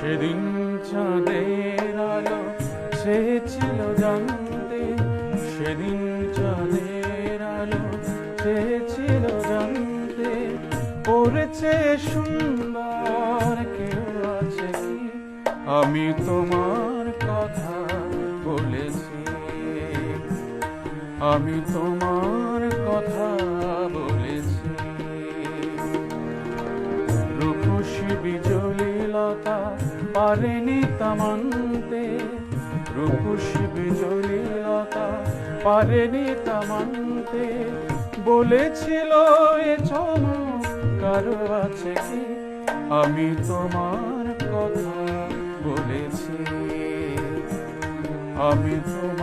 সেদিন চাঁদের আলো চেয়েছিল জানতে, সেদিন চাঁদের আলো চেয়েছিল জানতে, পড়েছে সুন্দর কেউ আছে কি? আমি তোমার কথা বলেছি, আমি তোমার কথা বলেছি। রূপসী বিজলি লতা পারেনি তা মানতে, রূপসী বিজলি লতা পারেনি তা মানতে, বলেছিল এ চমক কারো আছে কি? আমি তোমার কথা বলেছি, আমি তোমার